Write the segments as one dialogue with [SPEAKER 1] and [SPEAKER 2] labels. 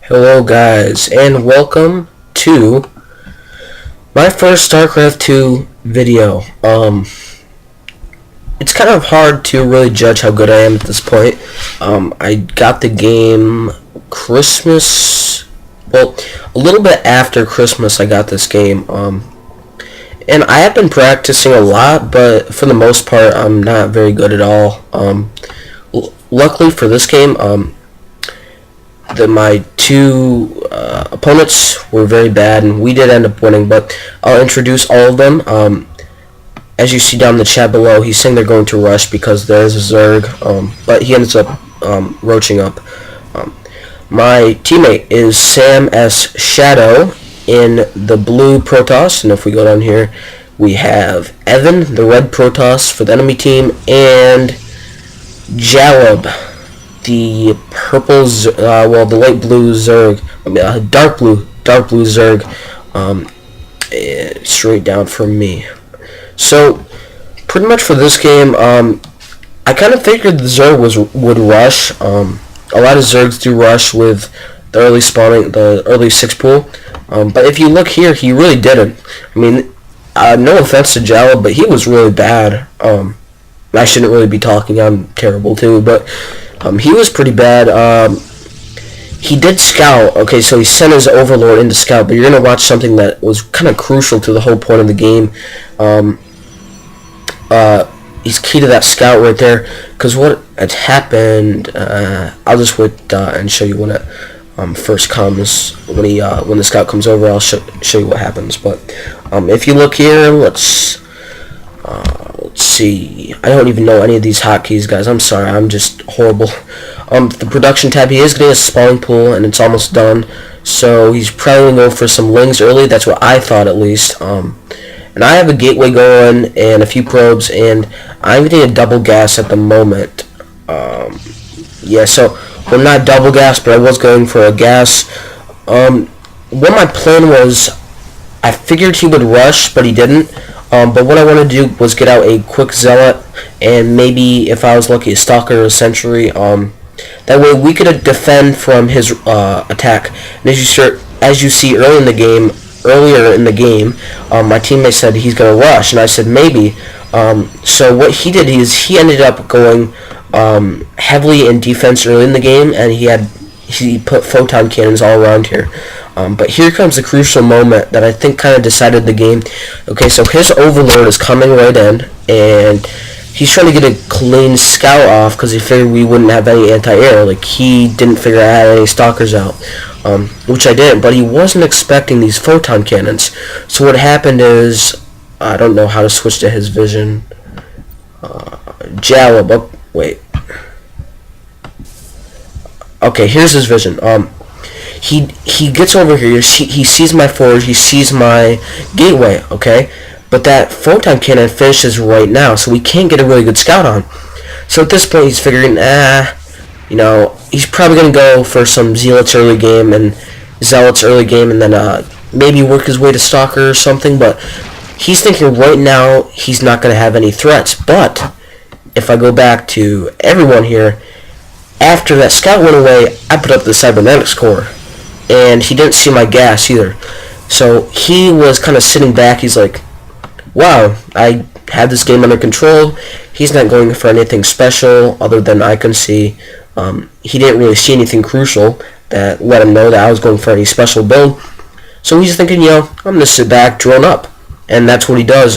[SPEAKER 1] Hello guys, and welcome to my first Starcraft 2 video. It's kind of hard to really judge how good I am at this point. I got the game a little bit after Christmas I got this game. And I have been practicing a lot, but for the most part I'm not very good at all. Luckily for this game, my two opponents were very bad, and we did end up winning, but I'll introduce all of them. As you see down in the chat below, he's saying they're going to rush because there's a Zerg, but he ends up roaching up. My teammate is Sam S. Shadow in the blue Protoss, and if we go down here, we have Evan, the red Protoss for the enemy team, and Jalab, the purple, the light blue Zerg, dark blue Zerg, straight down from me. So, pretty much for this game, I kind of figured the Zerg would rush. A lot of Zergs do rush with the early spawning, the early 6 pool. But if you look here, he really didn't. I mean, no offense to Jala, but he was really bad. I shouldn't really be talking, I'm terrible too, but he was pretty bad. He did scout. Okay, so he sent his overlord into scout, but you're going to watch something that was kind of crucial to the whole point of the game. He's key to that scout right there, because what had happened, I'll just wait and show you when it first comes. When the scout comes over, I'll show you what happens. But if you look here, let's see. I don't even know any of these hotkeys, guys. I'm sorry. I'm just horrible. The production tab, he is getting a spawning pool, and it's almost done. So he's probably going to go for some lings early. That's what I thought, at least. And I have a gateway going and a few probes, and I'm getting a double gas at the moment. Yeah, so we're not double gas, but I was going for a gas. What my plan was, I figured he would rush, but he didn't. But what I wanted to do was get out a quick zealot, and maybe if I was lucky, a stalker or a sentry. That way we could defend from his attack. And as you see earlier in the game, my teammate said he's gonna rush, and I said maybe. So what he did is he ended up going heavily in defense early in the game, and he put photon cannons all around here. But here comes the crucial moment that I think kind of decided the game. Okay, so his overlord is coming right in, and he's trying to get a clean scout off because he figured we wouldn't have any anti-air. Like, he didn't figure I had any stalkers out, which I didn't, but he wasn't expecting these photon cannons. So what happened is, I don't know how to switch to his vision. Jalab, oh, wait. Okay, here's his vision. He gets over here, he sees my forge, he sees my gateway, okay? But that photon cannon finishes right now, so we can't get a really good scout on. So at this point he's figuring, he's probably going to go for some zealots early game, and then maybe work his way to stalker or something, but he's thinking right now he's not going to have any threats. But if I go back to everyone here, after that scout went away, I put up the cybernetics core, and he didn't see my gas either. So he was kind of sitting back. He's like, wow, I had this game under control. He's not going for anything special other than I can see. He didn't really see anything crucial that let him know that I was going for any special build. So he's thinking, I'm going to sit back, drone up. And that's what he does.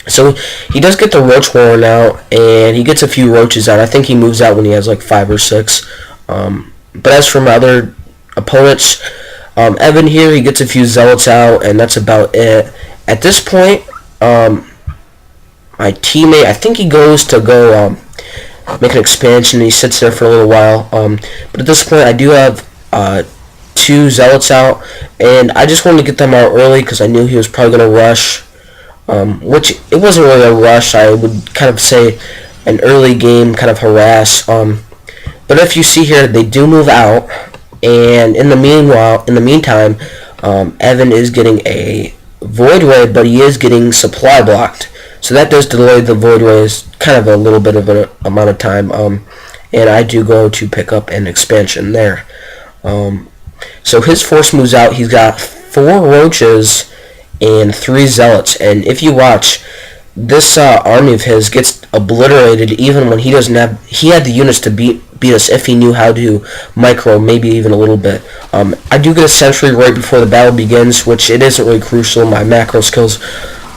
[SPEAKER 1] So he does get the roach warren out, and he gets a few roaches out. I think he moves out when he has like 5 or 6. But as for my other opponents, Evan here, he gets a few zealots out, and that's about it. At this point, my teammate, I think he goes to go make an expansion, and he sits there for a little while. But at this point, I do have 2 zealots out, and I just wanted to get them out early because I knew he was probably going to rush. Which it wasn't really a rush. I would kind of say an early game kind of harass. But if you see here, they do move out, and in the meantime, Evan is getting a void ray, but he is getting supply blocked. So that does delay the void rays kind of a little bit of an amount of time. And I do go to pick up an expansion there. So his force moves out. He's got 4 roaches and 3 zealots. And if you watch, this army of his gets obliterated even when he doesn't have. He had the units to beat us if he knew how to micro, maybe even a little bit. I do get a sentry right before the battle begins, which it isn't really crucial. My macro skills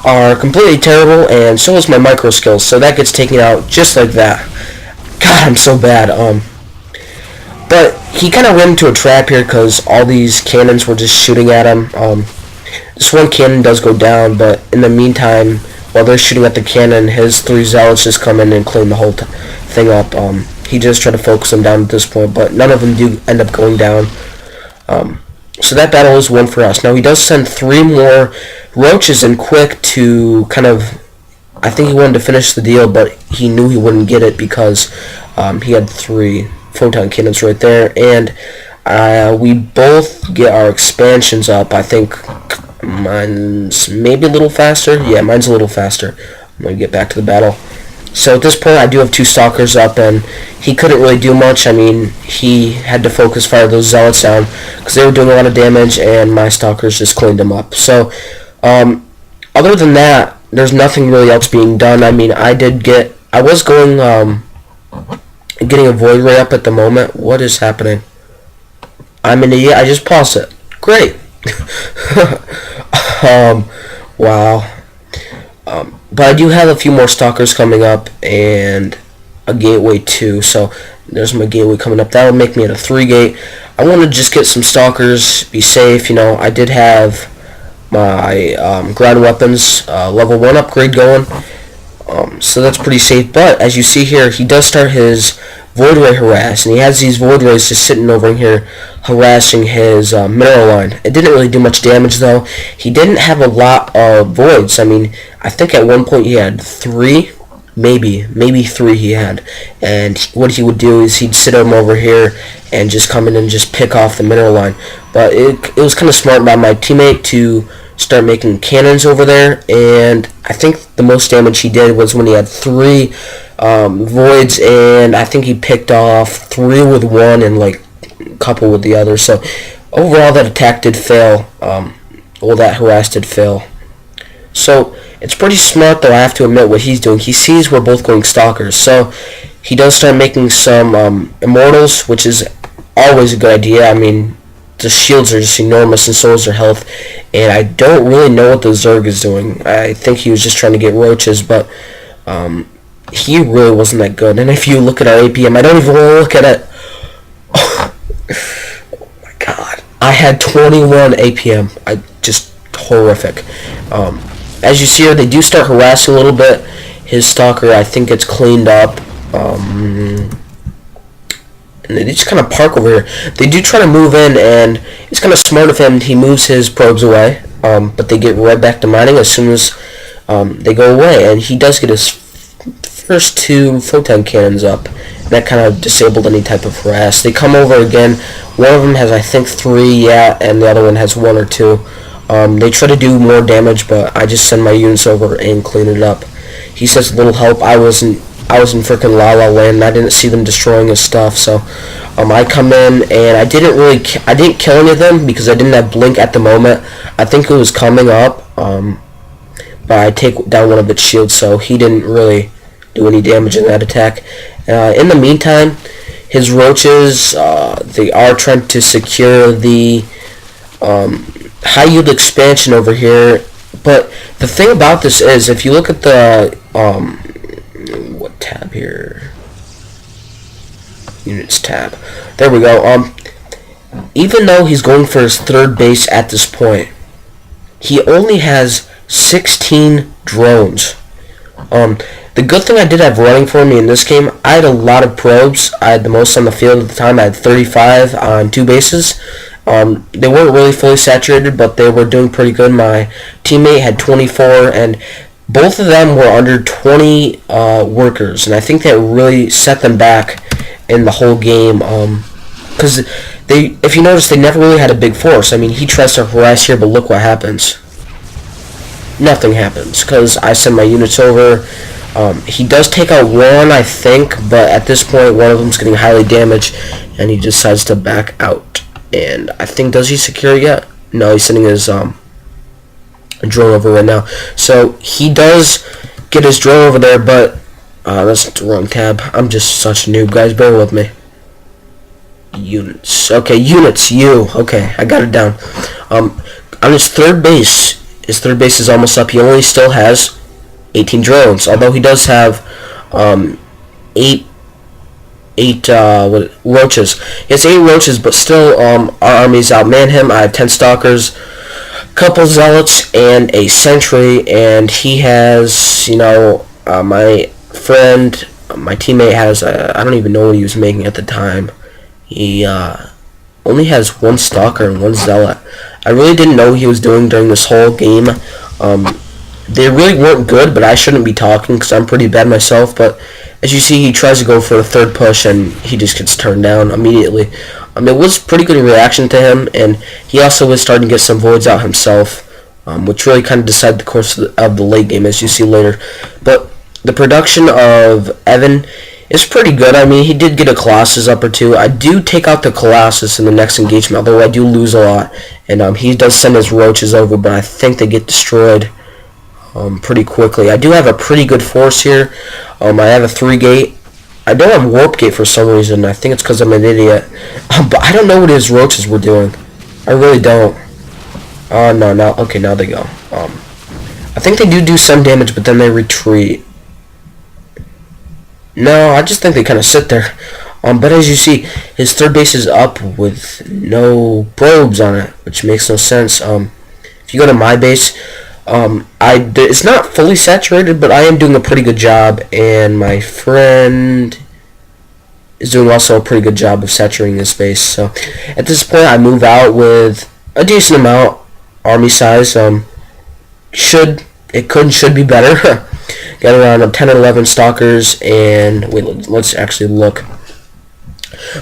[SPEAKER 1] are completely terrible, and so is my micro skills. So that gets taken out just like that. God, I'm so bad. But he kind of ran into a trap here because all these cannons were just shooting at him. This one cannon does go down, but in the meantime, while they're shooting at the cannon, his 3 zealots just come in and clean the whole thing up. He just tried to focus them down at this point, but none of them do end up going down. So that battle is won for us. Now he does send 3 more roaches in quick to kind of, I think he wanted to finish the deal, but he knew he wouldn't get it because he had 3 photon cannons right there, and we both get our expansions up. I think mine's maybe a little faster. Yeah, mine's a little faster. I'm going to get back to the battle. So at this point, I do have 2 stalkers up, and he couldn't really do much. I mean, he had to focus fire those zealots down because they were doing a lot of damage, and my stalkers just cleaned them up. So, other than that, there's nothing really else being done. I mean, I was going, getting a void ray up at the moment. What is happening? I'm an idiot. I just paused it. Great. Wow. But I do have a few more stalkers coming up and a gateway too. So there's my gateway coming up. That'll make me at a 3 gate. I want to just get some stalkers, be safe. You know, I did have my ground weapons level 1 upgrade going. So that's pretty safe. But as you see here, he does start his void ray harass, and he has these void rays just sitting over in here harassing his mineral line. It didn't really do much damage though. He didn't have a lot of voids. I mean, I think at one point he had 3, maybe 3 he had. And what he would do is he'd sit him over here and just come in and just pick off the mineral line. But it was kind of smart by my teammate to start making cannons over there, and I think the most damage he did was when he had 3 voids, and I think he picked off 3 with one and like a couple with the other. So overall that attack did fail. Well, that harass did fail. So it's pretty smart though, I have to admit, what he's doing. He sees we're both going stalkers, so he does start making some immortals, which is always a good idea. I mean, the shields are just enormous, and so is their health. And I don't really know what the Zerg is doing. I think he was just trying to get roaches, but he really wasn't that good. And if you look at our APM, I don't even want to look at it. Oh my god. I had 21 APM. Just horrific. As you see here, they do start harassing a little bit. His stalker, I think, gets cleaned up. And they just kind of park over here. They do try to move in, and it's kind of smart of him. He moves his probes away, but they get right back to mining as soon as they go away. And he does get his first 2 photon cannons up. And that kind of disabled any type of harass. They come over again. One of them has, I think, 3, yeah, and the other one has 1 or 2. They try to do more damage, but I just send my units over and clean it up. He says a little help. I was in freaking La La Land, and I didn't see them destroying his stuff, so I come in, and I didn't kill any of them because I didn't have blink at the moment. I think it was coming up, but I take down one of its shields, so he didn't really do any damage in that attack. In the meantime, his roaches, they are trying to secure the high yield expansion over here, but the thing about this is, if you look at the what tab here? Units tab. There we go. Even though he's going for his 3rd base at this point, he only has 16 drones. The good thing I did have running for me in this game, I had a lot of probes. I had the most on the field at the time. I had 35 on 2 bases. They weren't really fully saturated, but they were doing pretty good. My teammate had 24, and both of them were under 20 workers, and I think that really set them back in the whole game. Because if you notice, they never really had a big force. I mean, he tries to harass here, but look what happens. Nothing happens, because I send my units over. He does take out 1, I think, but at this point, one of them's getting highly damaged, and he decides to back out. and I think, does he secure it yet? No, he's sending his drone over right now. So he does get his drone over there, but that's the wrong tab. I'm just such a noob, guys. Bear with me. Units. Okay, units. Okay, I got it down. On his third base is almost up. He only still has 18 drones, although he does have eight roaches. He has 8 roaches, but still our armies outman him. I have 10 stalkers, couple zealots, and a sentry, and he has, my friend, my teammate has I don't even know what he was making at the time. He only has 1 stalker and 1 zealot. I really didn't know what he was doing during this whole game. They really weren't good, but I shouldn't be talking because I'm pretty bad myself. But as you see, he tries to go for the third push, and he just gets turned down immediately. It was pretty good reaction to him, and he also was starting to get some voids out himself, which really kind of decided the course of the late game, as you see later. But the production of Evan is pretty good. I mean, he did get a Colossus up or 2. I do take out the Colossus in the next engagement, although I do lose a lot. And he does send his roaches over, but I think they get destroyed pretty quickly. I do have a pretty good force here. I have a 3-gate. I don't have warp gate for some reason. I think it's because I'm an idiot. But I don't know what his roaches were doing. I really don't. Oh, no, now, okay, now they go. I think they do some damage, but then they retreat. No, I just think they kind of sit there. But as you see, his third base is up with no probes on it, which makes no sense. If you go to my base, it's not fully saturated, but I am doing a pretty good job, and my friend is doing also a pretty good job of saturating his base. So at this point, I move out with a decent amount, army size. Should be better. Got around 10 or 11 stalkers, and wait, let's actually look.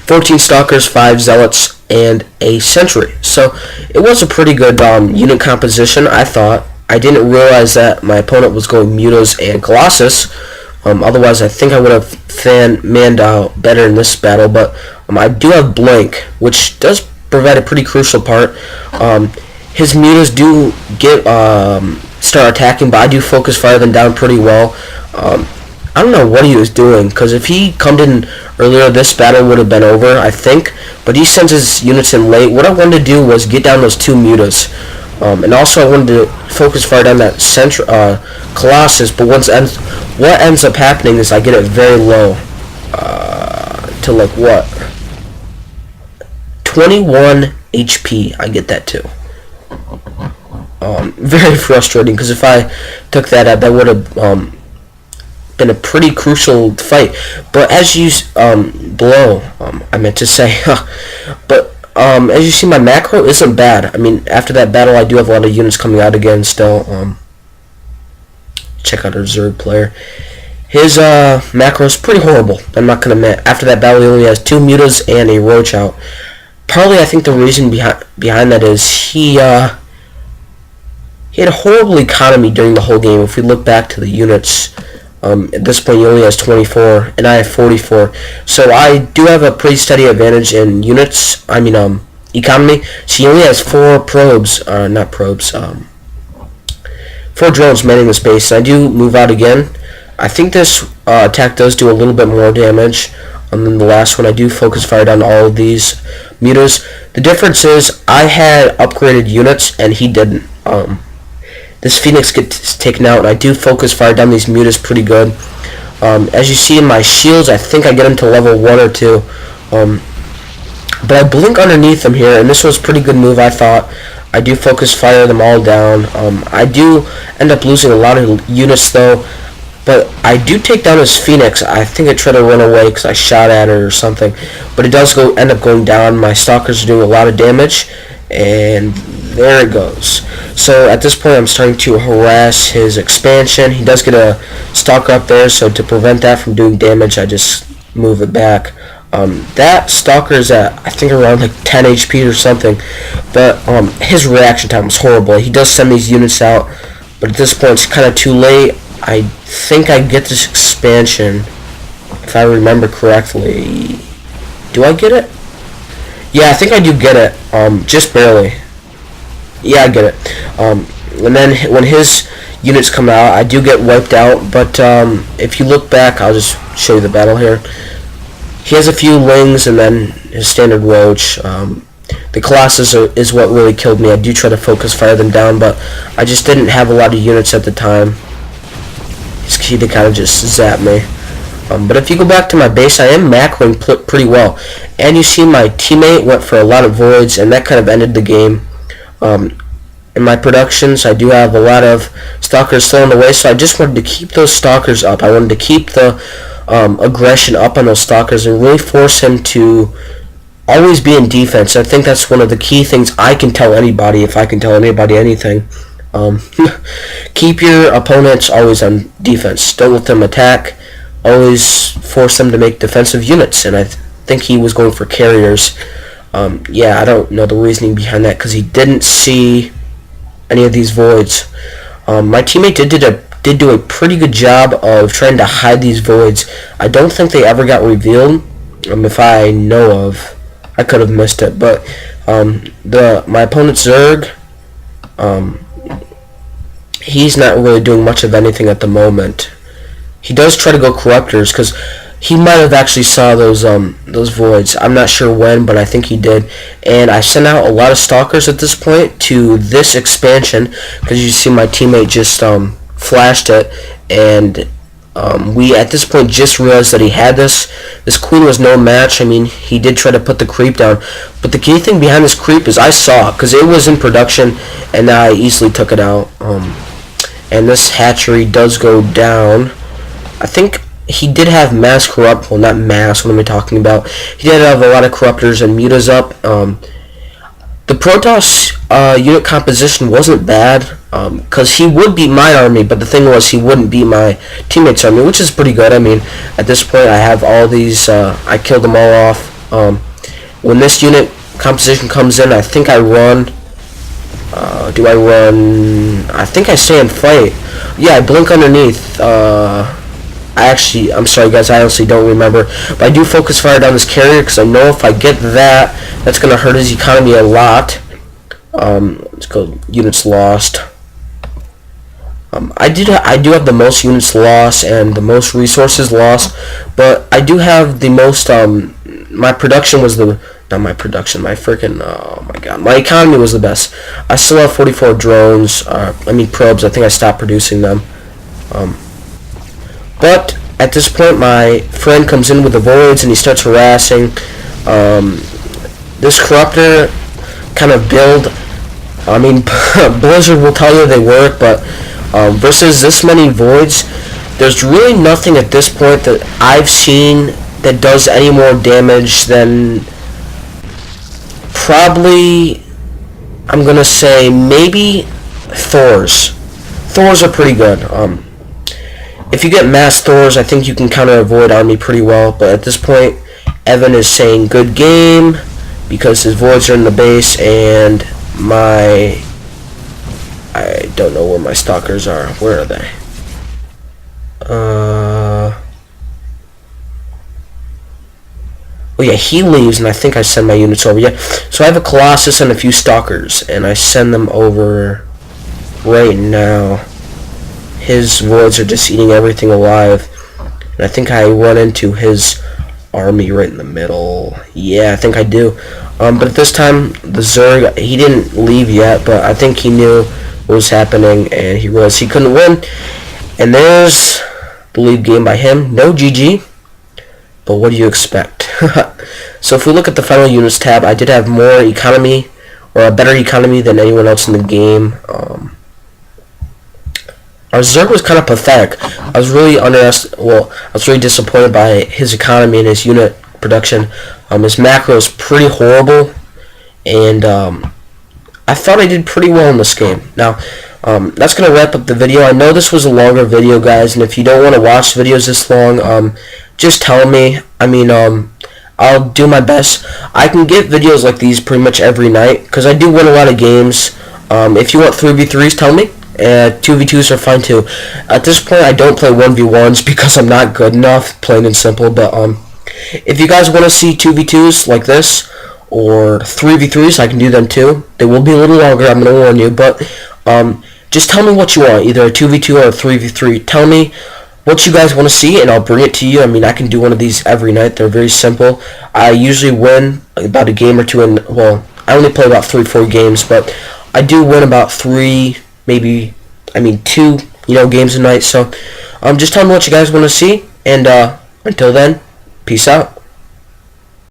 [SPEAKER 1] 14 stalkers, 5 zealots, and a sentry. So it was a pretty good unit composition, I thought. I didn't realize that my opponent was going Mutas and Colossus. Otherwise, I think I would have manned out better in this battle. But I do have Blank, which does provide a pretty crucial part. His Mutas do get start attacking, but I do focus fire them down pretty well. I don't know what he was doing, because if he come in earlier, this battle would have been over, I think. But he sends his units in late. What I wanted to do was get down those 2 Mutas. And also I wanted to focus fire down that Colossus, but what ends up happening is I get it very low. To like what? 21 HP, I get that too. Very frustrating, because if I took that out, that would have been a pretty crucial fight. But as you I meant to say, but as you see, my macro isn't bad. I mean, after that battle, I do have a lot of units coming out again still. Check out our Zerg player. His macro is pretty horrible, I'm not going to admit. After that battle, he only has 2 Mutas and a Roach out. Partly, I think the reason behind that is he had a horrible economy during the whole game. If we look back to the units, at this point he only has 24, and I have 44. So I do have a pretty steady advantage in units, economy. So he only has 4 probes, 4 drones manning the space. I do move out again. I think this attack does do a little bit more damage than the last one. I do focus fire down all of these Mutas. The difference is I had upgraded units and he didn't. This Phoenix gets taken out, and I do focus fire down these Mutas pretty good. As you see in my shields, I think I get them to level 1 or 2. But I blink underneath them here, and this was a pretty good move, I thought. I do focus fire them all down. I do end up losing a lot of units, though. But I do take down his Phoenix. I think I tried to run away because I shot at it or something. But it does end up going down. My stalkers are doing a lot of damage. And there it goes. So at this point, I'm starting to harass his expansion. He does get a stalker up there, so to prevent that from doing damage, I just move it back. That stalker is at, I think, around like 10 HP or something. But his reaction time was horrible. He does send these units out, but at this point, it's kind of too late. I think I get this expansion, if I remember correctly. Do I get it? Yeah, I think I do get it. Just barely. Yeah, I get it. And then when his units come out, I do get wiped out. But if you look back, I'll just show you the battle here. He has a few lings and then his standard roach. The Colossus is what really killed me. I do try to focus fire them down, but I just didn't have a lot of units at the time. He's key to kind of just zap me. But if you go back to my base, I am macroing pretty well. And you see my teammate went for a lot of voids, and that kind of ended the game. In my productions, I do have a lot of stalkers still in the way, so I just wanted to keep those stalkers up. I wanted to keep the aggression up on those stalkers and really force him to always be in defense. I think that's one of the key things I can tell anybody, if I can tell anybody anything. Keep your opponents always on defense. Don't let them attack. Always force them to make defensive units, and I think he was going for carriers. Yeah, I don't know the reasoning behind that because he didn't see any of these voids. My teammate did do a pretty good job of trying to hide these voids. I don't think they ever got revealed. If I know of, I could have missed it. But my opponent's Zerg, he's not really doing much of anything at the moment. He does try to go corruptors because he might have actually saw those voids. I'm not sure when, but I think he did. And I sent out a lot of stalkers at this point to this expansion because you see my teammate just flashed it, and we at this point just realized that he had this. This queen was no match. I mean, he did try to put the creep down, but the key thing behind this creep is I saw it because it was in production, and I easily took it out. And this hatchery does go down. I think he did have mass corrupt. Well, not mass. What am I talking about? He did have a lot of corruptors and mutas up. The Protoss unit composition wasn't bad because he would beat my army, but the thing was he wouldn't beat my teammates' army, which is pretty good. I mean, at this point I have all these. I killed them all off. When this unit composition comes in, I think I run. Do I run? I think I stay and fight. Yeah, I blink underneath. I'm sorry guys, I honestly don't remember, but I do focus fire down this carrier because I know if I get that, that's going to hurt his economy a lot. Let's go units lost. I do have the most units lost and the most resources lost, but I do have the most, my production was the, not my production, my freaking, oh my god, my economy was the best. I still have 44 drones, probes. I think I stopped producing them. But at this point, my friend comes in with the voids and he starts harassing. This corruptor kind of build. I mean, Blizzard will tell you they work, but versus this many voids, there's really nothing at this point that I've seen that does any more damage than probably, I'm gonna say maybe Thors. Thors are pretty good. If you get mass Thors, I think you can counter a void army pretty well, but at this point, Evan is saying good game because his voids are in the base, and I don't know where my stalkers are. Where are they? Oh yeah, he leaves, and I think I send my units over. Yeah, so I have a Colossus and a few stalkers, and I send them over right now. His voids are just eating everything alive. And I think I run into his army right in the middle. Yeah, I think I do. But at this time, the Zerg, he didn't leave yet, but I think he knew what was happening, and he realized he couldn't win. And there's the lead game by him. No GG, but what do you expect? So if we look at the final units tab, I did have more economy, or a better economy than anyone else in the game. Our Zerg was kind of pathetic. I was really disappointed by his economy and his unit production. His macro is pretty horrible, and I thought I did pretty well in this game. Now, that's going to wrap up the video. I know this was a longer video, guys, and if you don't want to watch videos this long, just tell me. I mean, I'll do my best. I can get videos like these pretty much every night, because I do win a lot of games. If you want 3v3s, tell me. 2v2s are fine too. At this point, I don't play 1v1s because I'm not good enough, plain and simple. But if you guys want to see 2v2s like this, or 3v3s. I can do them too. They will be a little longer, I'm going to warn you, but just tell me what you want, either a 2v2 or a 3v3. Tell me what you guys want to see, and I'll bring it to you. I mean, I can do one of these every night. They're very simple. I usually win about a game or two, and, well, I only play about 3-4 games, but I do win about 3, maybe, 2, games a night. So just tell me what you guys want to see, and until then, peace out.